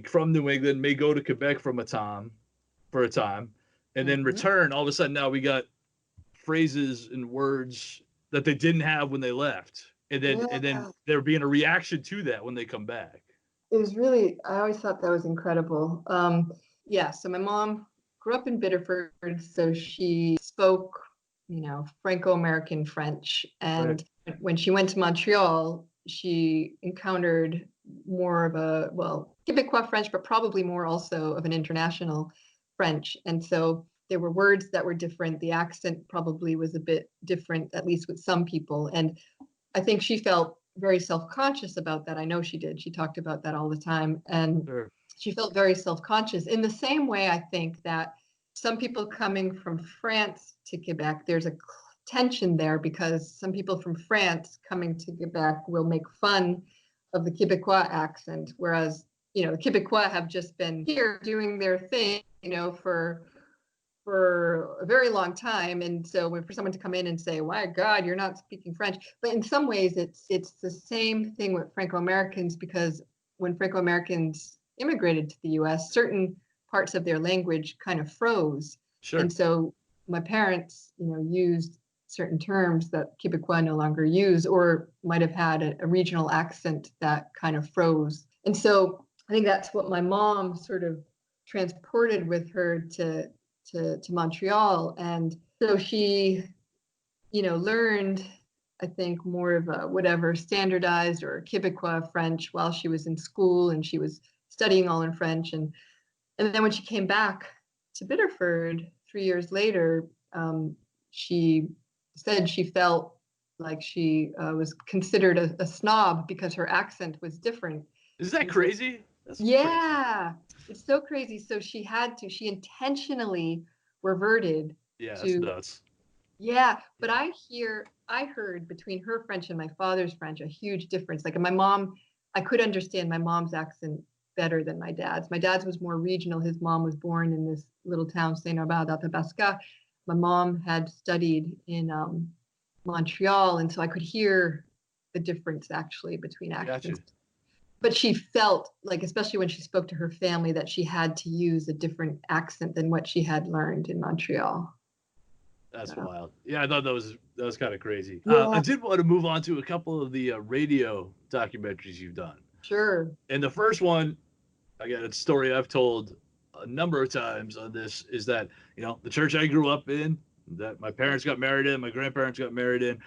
from New England may go to Quebec for a time, and then return. All of a sudden, now we got phrases and words that they didn't have when they left, and then there being a reaction to that when they come back. It was really, I always thought that was incredible. So my mom grew up in Biddeford, so she spoke, Franco-American French. And when she went to Montreal, she encountered more of Quebecois French, but probably more also of an international French. And so there were words that were different. The accent probably was a bit different, at least with some people. And I think she felt very self-conscious about that. I know she did. She talked about that all the time. And she felt very self-conscious in the same way, I think, that some people coming from France to Quebec, there's a tension there because some people from France coming to Quebec will make fun of the Quebecois accent, whereas, the Quebecois have just been here doing their thing, for a very long time. And so for someone to come in and say, "My God, you're not speaking French." But in some ways, it's the same thing with Franco-Americans, because when Franco-Americans immigrated to the U.S., certain parts of their language kind of froze. Sure. And so my parents, used certain terms that Quebecois no longer use, or might have had a regional accent that kind of froze. And so I think that's what my mom sort of transported with her to Montreal. And so she, learned, I think, more of a whatever standardized or Quebecois French while she was in school, and she was studying all in French. And then when she came back to Biddeford 3 years later, she said she felt like she was considered a snob because her accent was different. Is that crazy? That's yeah, crazy. It's so crazy. So she intentionally reverted that's to nuts. Yeah, but I heard between her French and my father's French a huge difference. Like my mom, I could understand my mom's accent better than my dad's. My dad's was more regional. His mom was born in this little town, Saint-Norbert d'Athabasca. My mom had studied in Montreal, and so I could hear the difference actually between accents. Gotcha. But she felt like, especially when she spoke to her family, that she had to use a different accent than what she had learned in Montreal. That's wild. Yeah, I thought that was kind of crazy. Yeah. I did want to move on to a couple of the radio documentaries you've done. Sure. And the first one, again, it's a story I've told a number of times on this, is that, the church I grew up in, that my parents got married in, my grandparents got married in,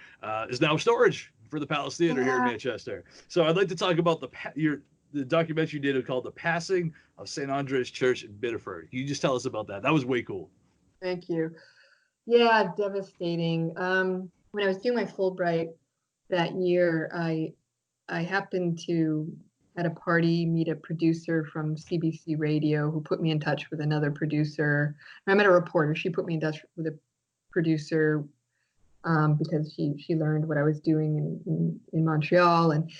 is now storage for the Palace Theater here in Manchester. So I'd like to talk about the documentary you did called The Passing of St. Andre's Church in Biddeford. Can you just tell us about that? That was way cool. Thank you. Yeah, devastating. When I was doing my Fulbright that year, I happened to, at a party, meet a producer from CBC Radio who put me in touch with another producer. I met a reporter. She put me in touch with a producer because she learned what I was doing in Montreal. And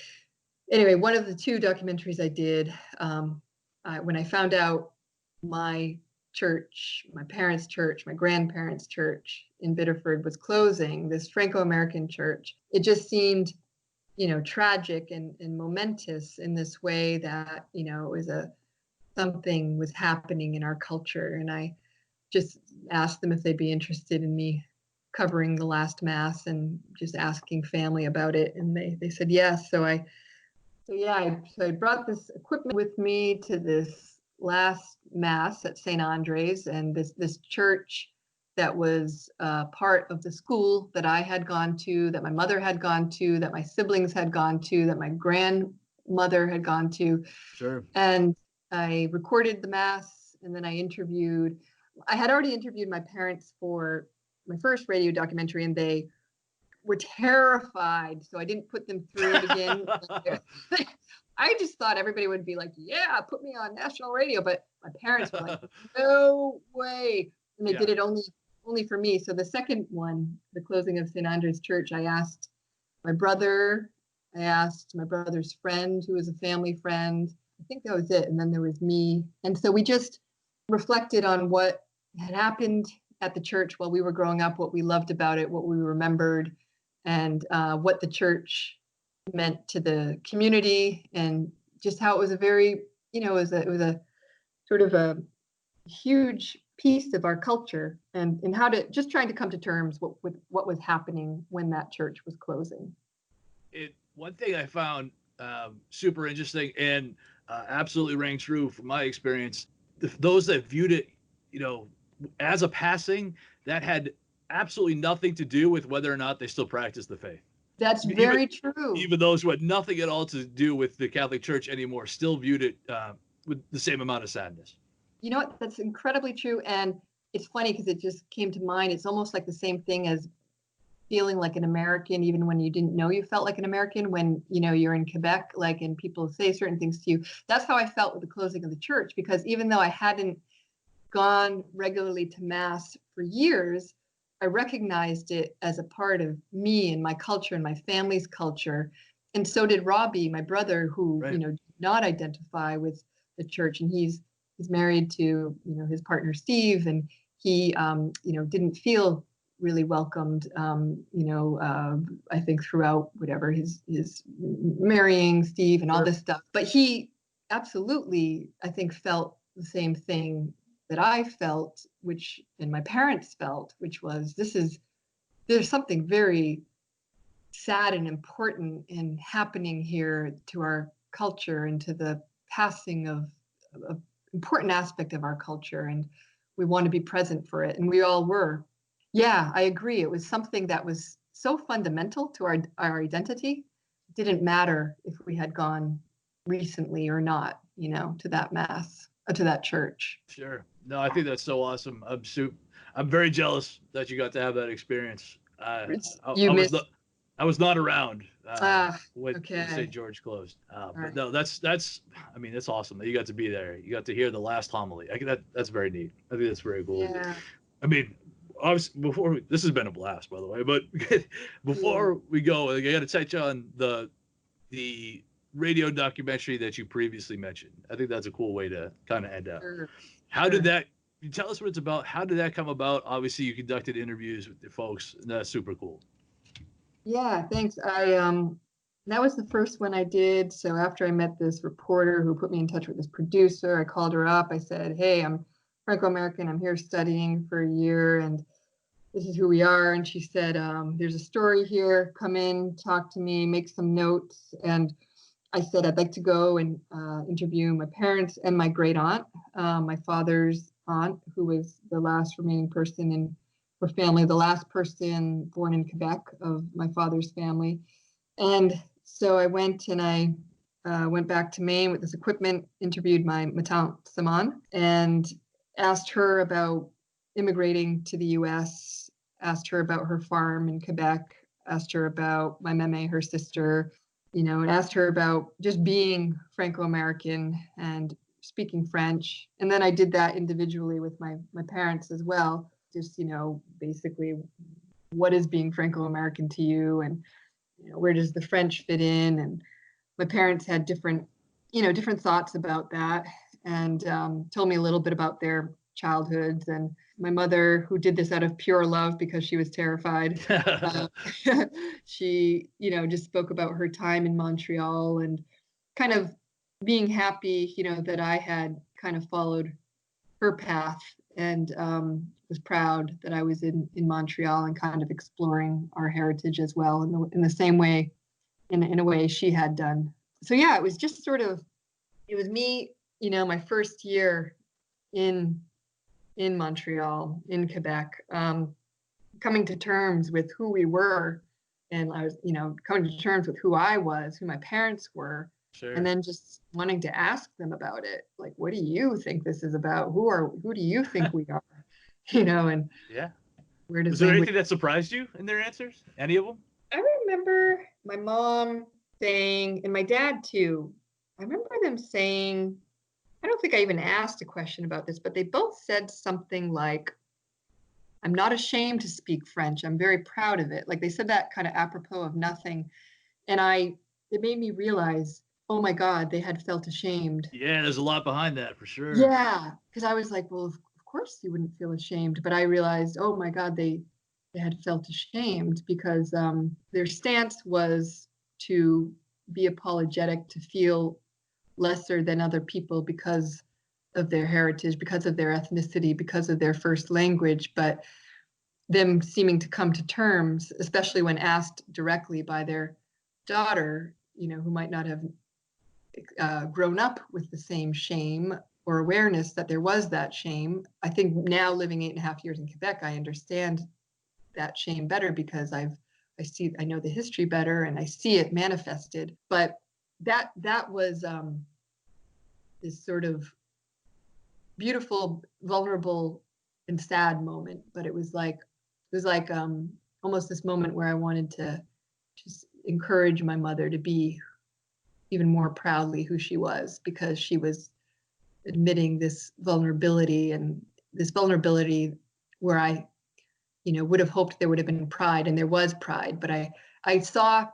anyway, one of the two documentaries I did, when I found out my church, my parents' church, my grandparents' church in Biddeford was closing, this Franco-American church, it just seemed, tragic and momentous in this way that, it was something was happening in our culture. And I just asked them if they'd be interested in me covering the last mass and just asking family about it. And they said yes. So I brought this equipment with me to this last mass at St. Andre's, and this church that was part of the school that I had gone to, that my mother had gone to, that my siblings had gone to, that my grandmother had gone to. Sure. And I recorded the mass, and then I had already interviewed my parents for my first radio documentary, and they were terrified, so I didn't put them through it again. I just thought everybody would be like, yeah, put me on national radio, but my parents were like, no way. And they did it only for me. So the second one, the closing of St. Andrews Church, I asked my brother, I asked my brother's friend, who was a family friend. I think that was it. And then there was me. And so we just reflected on what had happened at the church while we were growing up, what we loved about it, what we remembered, and what the church meant to the community, and just how it was a very, it was a sort of a huge piece of our culture, and how to just trying to come to terms with what was happening when that church was closing. One thing I found super interesting and absolutely rang true from my experience, those that viewed it, as a passing, that had absolutely nothing to do with whether or not they still practice the faith. That's very true. Even those who had nothing at all to do with the Catholic Church anymore still viewed it with the same amount of sadness. You know what? That's incredibly true. And it's funny because it just came to mind. It's almost like the same thing as feeling like an American, even when you didn't know you felt like an American, when, you're in Quebec, and people say certain things to you. That's how I felt with the closing of the church, because even though I hadn't gone regularly to Mass for years, I recognized it as a part of me and my culture and my family's culture. And so did Robbie, my brother, who, did not identify with the church. And he's married to, his partner, Steve, and he, didn't feel really welcomed, I think throughout whatever his marrying Steve and all this stuff. But he absolutely, I think, felt the same thing that I felt, and my parents felt, which was there's something very sad and important and happening here to our culture and to the passing of an important aspect of our culture, and we want to be present for it, and we all were. Yeah, I agree. It was something that was so fundamental to our identity. It didn't matter if we had gone recently or not, to that mass, to that church. Sure. No, I think that's so awesome. I'm very jealous that you got to have that experience. I was not around when okay. St. George closed. But right. No, that's awesome that you got to be there. You got to hear the last homily. That's very neat. I think that's very cool. Yeah. I mean, obviously, this has been a blast, by the way. But before we go, I got to touch on the radio documentary that you previously mentioned. I think that's a cool way to kind of end up. Sure. How did that? Can you tell us what it's about? How did that come about? Obviously, you conducted interviews with the folks, and that's super cool. Yeah, thanks. That was the first one I did. So after I met this reporter who put me in touch with this producer, I called her up. I said, "Hey, I'm Franco-American. I'm here studying for a year, and this is who we are." And she said, "There's a story here. Come in, talk to me, make some notes." And I said, "I'd like to go and interview my parents and my great aunt, my father's aunt, who was the last remaining person in her family, the last person born in Quebec of my father's family." And so I went and I went back to Maine with this equipment, interviewed my tante Simone, and asked her about immigrating to the US, asked her about her farm in Quebec, asked her about my meme, her sister, and asked her about just being Franco-American and speaking French. And then I did that individually with my parents as well. Just, basically, what is being Franco-American to you, and where does the French fit in? And my parents had different thoughts about that, and told me a little bit about their childhoods. And my mother, who did this out of pure love because she was terrified, she, just spoke about her time in Montreal and kind of being happy, that I had kind of followed her path, and was proud that I was in Montreal and kind of exploring our heritage as well in the same way, in a way she had done. So yeah, it was just it was me, my first year in Montreal, in Quebec, coming to terms with who we were, and I was, coming to terms with who I was, who my parents were. Sure. And then just wanting to ask them about it, like, what do you think this is about? Who do you think we are? And yeah, where does was there anything that surprised you in their answers? Any of them? I remember my mom saying, and my dad too. I remember them saying, I don't think I even asked a question about this, but they both said something like, "I'm not ashamed to speak French. I'm very proud of it." Like, they said that kind of apropos of nothing. And it made me realize, oh my God, they had felt ashamed. Yeah, there's a lot behind that for sure. Yeah, because I was like, well, of course you wouldn't feel ashamed. But I realized, oh my God, they had felt ashamed because their stance was to be apologetic, to feel lesser than other people because of their heritage, because of their ethnicity, because of their first language. But them seeming to come to terms, especially when asked directly by their daughter, who might not have grown up with the same shame or awareness that there was that shame. I think now, living 8.5 years in Quebec, I understand that shame better because I know the history better and I see it manifested. But that was this sort of beautiful, vulnerable, and sad moment. But it was like almost this moment where I wanted to just encourage my mother to be even more proudly who she was, because she was admitting this vulnerability, and this vulnerability where I, would have hoped there would have been pride, and there was pride, but I saw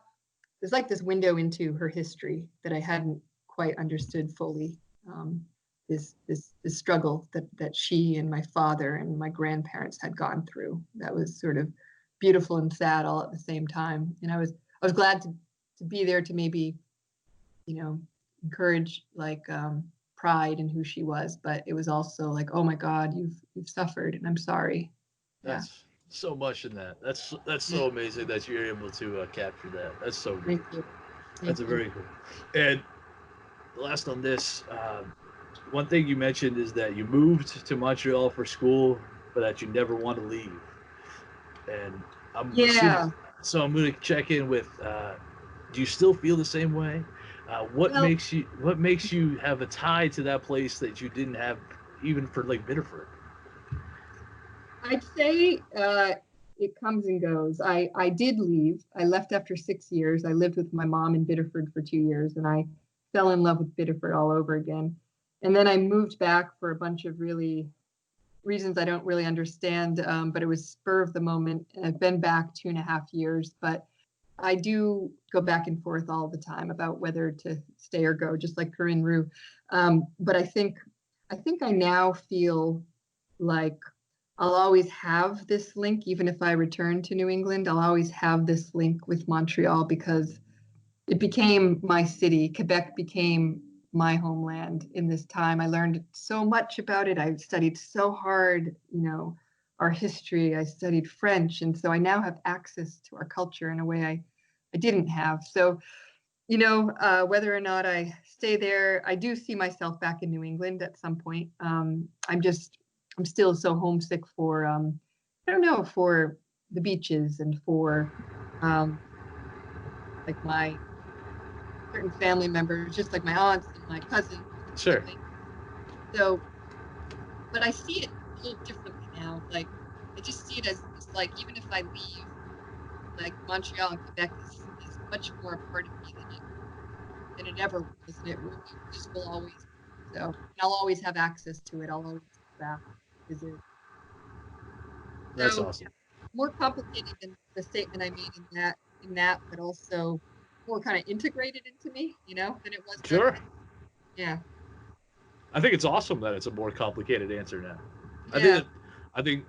there's like this window into her history that I hadn't quite understood fully. This struggle that she and my father and my grandparents had gone through, that was sort of beautiful and sad all at the same time. And I was glad to be there to maybe, encourage, like, pride in who she was, but it was also like, oh my God, you've suffered, and I'm sorry. That's so much in that. That's so amazing that you're able to capture that. That's so great. Thank you. That's a very cool. And last on this, one thing you mentioned is that you moved to Montreal for school, but that you never want to leave. And I'm assuming, so I'm going to check in with. Do you still feel the same way? What makes you have a tie to that place that you didn't have even for like Biddeford? I'd say it comes and goes. I did leave. I left after 6 years. I lived with my mom in Biddeford for 2 years, and I fell in love with Biddeford all over again. And then I moved back for a bunch of really reasons I don't really understand, but it was spur of the moment. And I've been back 2.5 years, but I do go back and forth all the time about whether to stay or go, just like Corinne Roux. But I think I now feel like I'll always have this link, even if I return to New England. I'll always have this link with Montreal because it became my city. Quebec became my homeland in this time. I learned so much about it. I studied so hard, our history. I studied French. And so I now have access to our culture in a way I didn't have. So, whether or not I stay there, I do see myself back in New England at some point. I'm still so homesick for, I don't know, for the beaches and for like my certain family members, just like my aunts and my cousins. Sure. So, but I see it a little differently now. Like, I just see it as like, even if I leave, like Montreal and Quebec is much more a part of me than it ever was. And it just will always be. So, and I'll always have access to it. I'll always go back, visit. That's awesome. More complicated than the statement I made in that, but also more kind of integrated into me, than it was. Sure. Yeah. I think it's awesome that it's a more complicated answer now. Yeah. I think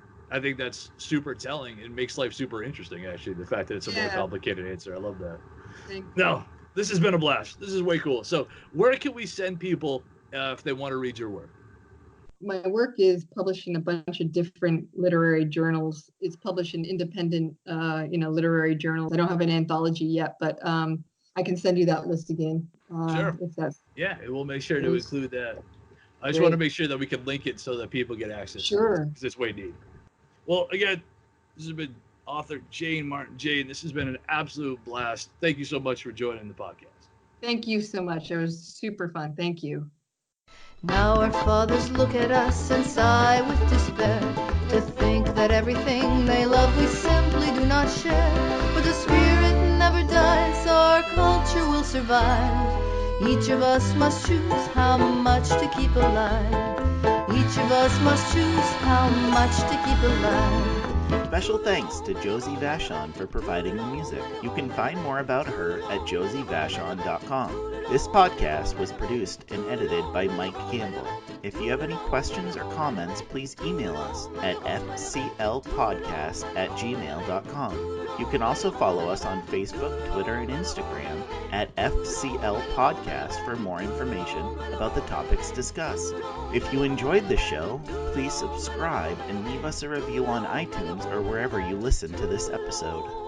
that's super telling. It makes life super interesting, actually, the fact that it's a more complicated answer. I love that. No, this has been a blast. This is way cool. So where can we send people if they want to read your work? My work is published in a bunch of different literary journals. It's published in independent, literary journals. I don't have an anthology yet, but I can send you that list again. Sure. If that's we'll make sure to include that. I just want to make sure that we can link it so that people get access to it, because it's way neat. Well, again, this has been author Jane Martin. Jane, this has been an absolute blast. Thank you so much for joining the podcast. Thank you so much. It was super fun. Thank you. Now our fathers look at us and sigh with despair, to think that everything they love we simply do not share. But the spirit never dies, our culture will survive. Each of us must choose how much to keep alive. Each of us must choose how much to keep alive. Special thanks to Josie Vachon for providing the music. You can find more about her at josievachon.com. This podcast was produced and edited by Mike Campbell. If you have any questions or comments, please email us at fclpodcast@gmail.com. You can also follow us on Facebook, Twitter, and Instagram at FCL Podcast for more information about the topics discussed. If you enjoyed the show, please subscribe and leave us a review on iTunes or wherever you listen to this episode.